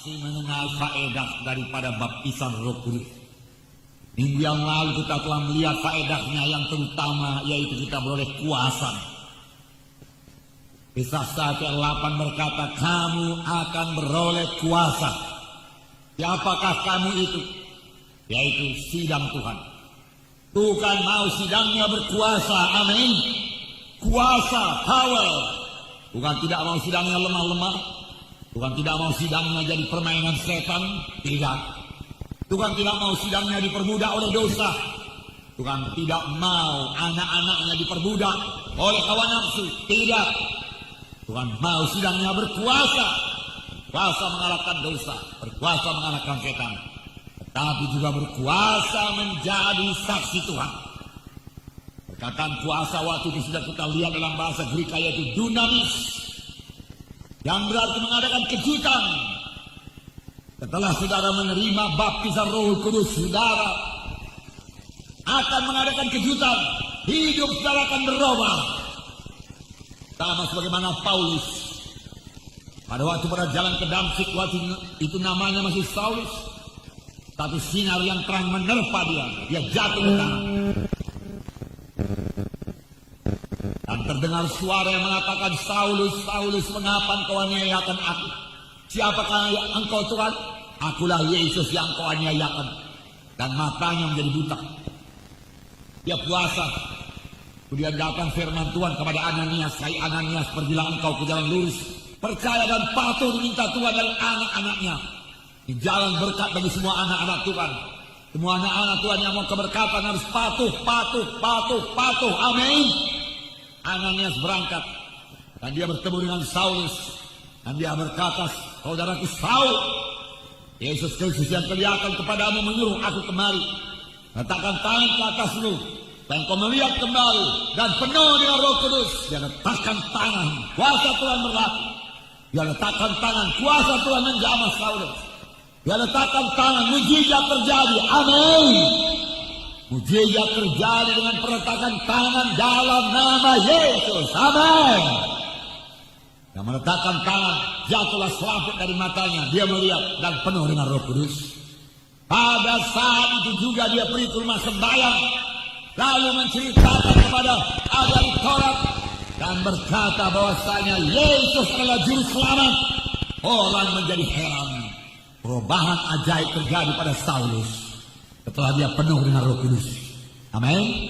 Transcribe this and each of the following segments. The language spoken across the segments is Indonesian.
masih mengenal faedah daripada baptisan Roh Kudus. Minggu yang lalu kita telah melihat faedahnya yang terutama, yaitu kita beroleh kuasa. Kisah 1 ayat 8 berkata, kamu akan beroleh kuasa. Siapakah kamu itu? Yaitu sidang Tuhan. Tuhan mau sidangnya berkuasa, amin. Kuasa, power. Tuhan tidak mau sidangnya lemah-lemah. Tuhan tidak mau sidangnya jadi permainan setan. Tidak. Tuhan tidak mau sidangnya diperbudak oleh dosa. Tuhan tidak mau anak-anaknya diperbudak oleh hawa nafsu. Tidak. Tuhan mau sidangnya berkuasa. Berkuasa mengalahkan dosa. Berkuasa mengalahkan setan. Tetapi juga berkuasa menjadi saksi Tuhan. Perkataan kuasa waktu itu sudah kita lihat dalam bahasa Greek, yaitu dunamis, yang berarti mengadakan kejutan. Setelah saudara menerima baptisan Roh Kudus, saudara akan mengadakan kejutan. Hidup saudara akan berubah. Sama sebagaimana Paulus pada waktu pada jalan ke Damsyik, waktu itu namanya masih Saulus. Satu sinar yang terang menerpa dia jatuh ke tanah. Dan terdengar suara yang mengatakan, Saulus, Saulus, mengapa engkau aniayakan aku? Siapakah engkau Tuhan? Akulah Yesus yang engkau aniayakan. Dan matanya menjadi buta. Dia puasa. Kemudian datang firman Tuhan kepada Ananias, hai Ananias, pergilah engkau ke jalan lurus, percaya dan patuh diminta Tuhan dan anak-anaknya. Di jalan berkat bagi semua anak-anak Tuhan. Semua anak-anak Tuhan yang mau keberkatan harus patuh, patuh, patuh, patuh. Amin. Ananias berangkat dan dia bertemu dengan Saulus. Dan dia berkata, saudaraku Saul, Yesus Kristus yang kelihatan kepadamu menyuruh aku kemari. Letakkan tangan ke atasmu dan kau melihat kembali dan penuh dengan Roh Kudus. Dia letakkan tangan, kuasa Tuhan berlaku. Dia letakkan tangan, kuasa Tuhan menjamah Saulus. Dia letakkan tangan, mujizat terjadi. Amin. Mujizat terjadi dengan perletakan tangan dalam nama Yesus. Amin. Yang meletakkan tangan, jatuhlah selaput dari matanya. Dia melihat dan penuh dengan Roh Kudus. Pada saat itu juga dia pergi ke rumah sembahyang, lalu menceritakan kepada ahli Taurat dan berkata bahwasanya Yesus adalah juru selamat. Orang menjadi heran. Perubahan ajaib terjadi pada Saulus setelah dia penuh dengan Roh Kudus. Amin.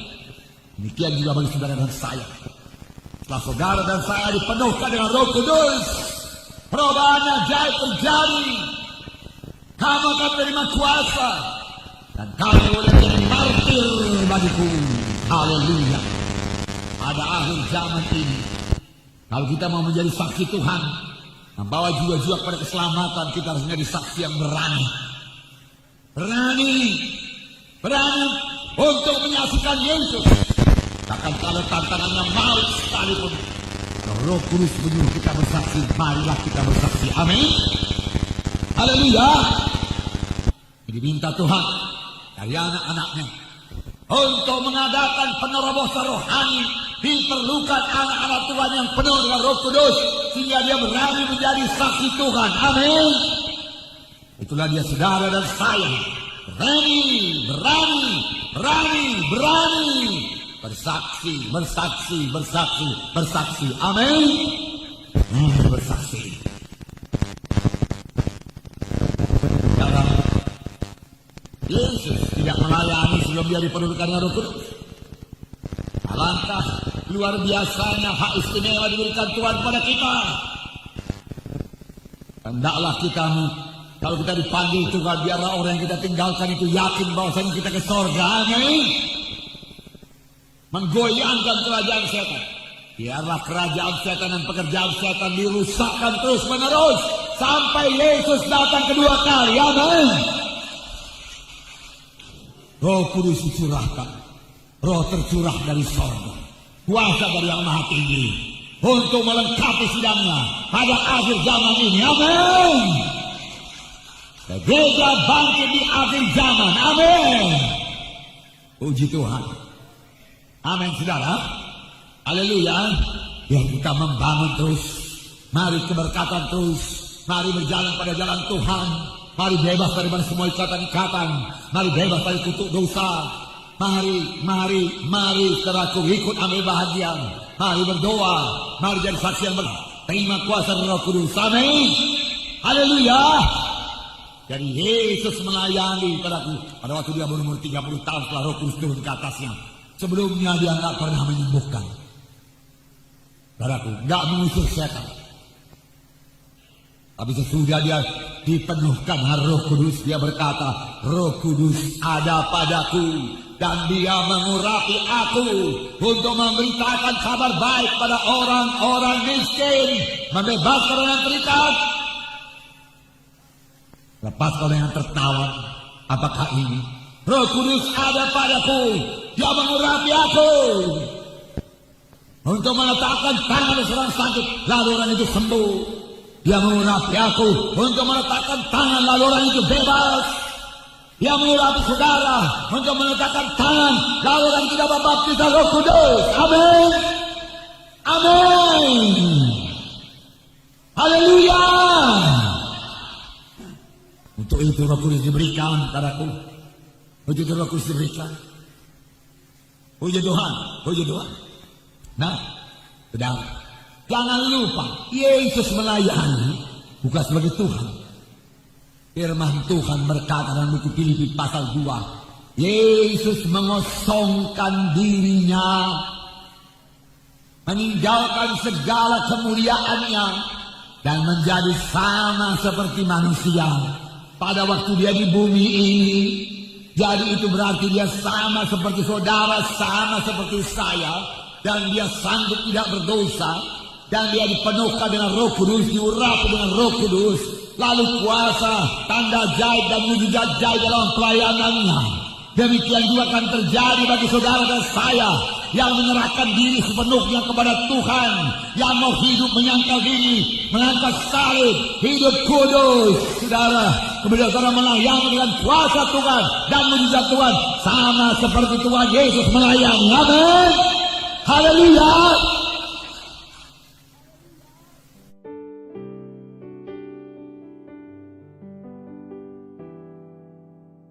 Demikian juga bagi saudara dan saya. Setelah saudara dan saya dipenuhkan dengan Roh Kudus, perubahan ajaib terjadi. Kamu akan menerima kuasa dan kamu boleh menjadi martir bagiku. Haleluya. Pada akhir zaman ini, kalau kita mau menjadi saksi Tuhan, membawa jiwa-jiwa kepada keselamatan, kita harus menjadi saksi yang berani. Berani untuk menyaksikan Yesus. Bahkan kalau tantangannya maut sekalipun, Roh Kudus menyuruh kita bersaksi, marilah kita bersaksi. Amin. Haleluya. Diminta Tuhan dari anak-anaknya untuk mengadakan penerobosan rohani. Diperlukan anak-anak Tuhan yang penuh dengan Roh Kudus sehingga dia berani menjadi saksi Tuhan. Amin. Itulah dia saudara dan saya. Berani. Bersaksi. Amin. Bersaksi. Yesus tidak melayani sebelum dia dipenuhkan dengan Roh Kudus. Alangkah luar biasanya hak istimewa diberikan Tuhan kepada kita. Hendaklah kita, kalau kita dipanggil Tuhan, biarlah orang yang kita tinggalkan itu yakin bahwasanya kita ke surga. Amin. Menggoyangkan kerajaan setan. Biarlah kerajaan setan dan pekerjaan setan dirusakkan terus menerus sampai Yesus datang kedua kali. Amin. Roh Kudus dicurahkan. Roh tercurah dari sorga. Kuasa dari yang maha tinggi. Untuk melengkapi sidangnya pada akhir zaman ini. Amin. Gereja bangkit di akhir zaman. Amin. Puji Tuhan. Amin saudara. Haleluya. Biar kita membangun terus. Mari keberkatan terus. Mari berjalan pada jalan Tuhan. Mari bebas daripada semua ikatan-ikatan. Mari bebas dari kutuk dosa. Mari saudaraku ikut ambil bahagian. Mari berdoa. Mari jadi saksi yang terima kuasa Roh Kudus. Amin. Haleluya. Jadi Yesus melayani padaku pada waktu dia berumur 30 tahun setelah Roh Kudus turun ke atasnya. Sebelumnya dia tidak pernah menyembuhkan. Saudaraku, tidak mengusir setan. Tapi sesudah dia dipenuhkan Roh Kudus, dia berkata, Roh Kudus ada padaku dan dia mengurapi aku untuk memberitakan kabar baik pada orang-orang miskin, membebaskan orang yang terikat, lepaskan orang yang tertawan. Apakah ini? Roh Kudus ada padaku, dia mengurapi aku untuk meletakkan tangan seorang sakit, lalu orang itu sembuh. Dia mengurapi aku untuk meletakkan tangan, lalu orang itu bebas. Dia mengurapi saudara untuk meletakkan tangan, lalu orang tidak membaptis Roh Kudus. Amin. Amin. Haleluya. Untuk itu Roh Kudus diberikan padaku. Untuk itu Roh Kudus diberikan. Puji Tuhan, puji Tuhan. Nah, saudara, jangan lupa Yesus melayani bukan sebagai Tuhan. Firman Tuhan berkata dalam buku Filipi pasal 2, Yesus mengosongkan dirinya, meninggalkan segala kemuliaannya dan menjadi sama seperti manusia pada waktu dia di bumi ini. Jadi itu berarti dia sama seperti saudara, sama seperti saya, dan dia sanggup tidak berdosa, dan dia dipenuhkan dengan Roh Kudus, diurapi dengan Roh Kudus, lalu kuasa, tanda ajaib dan mujizat ajaib dalam pelayanannya. Demikian juga akan terjadi bagi saudara dan saya yang menyerahkan diri sepenuhnya kepada Tuhan, yang mau hidup menyangkal diri, mengangkat salib, hidup kudus. Saudara, kemudian saudara melayani dengan kuasa Tuhan dan mujizat Tuhan, sama seperti Tuhan Yesus melayani. Amin.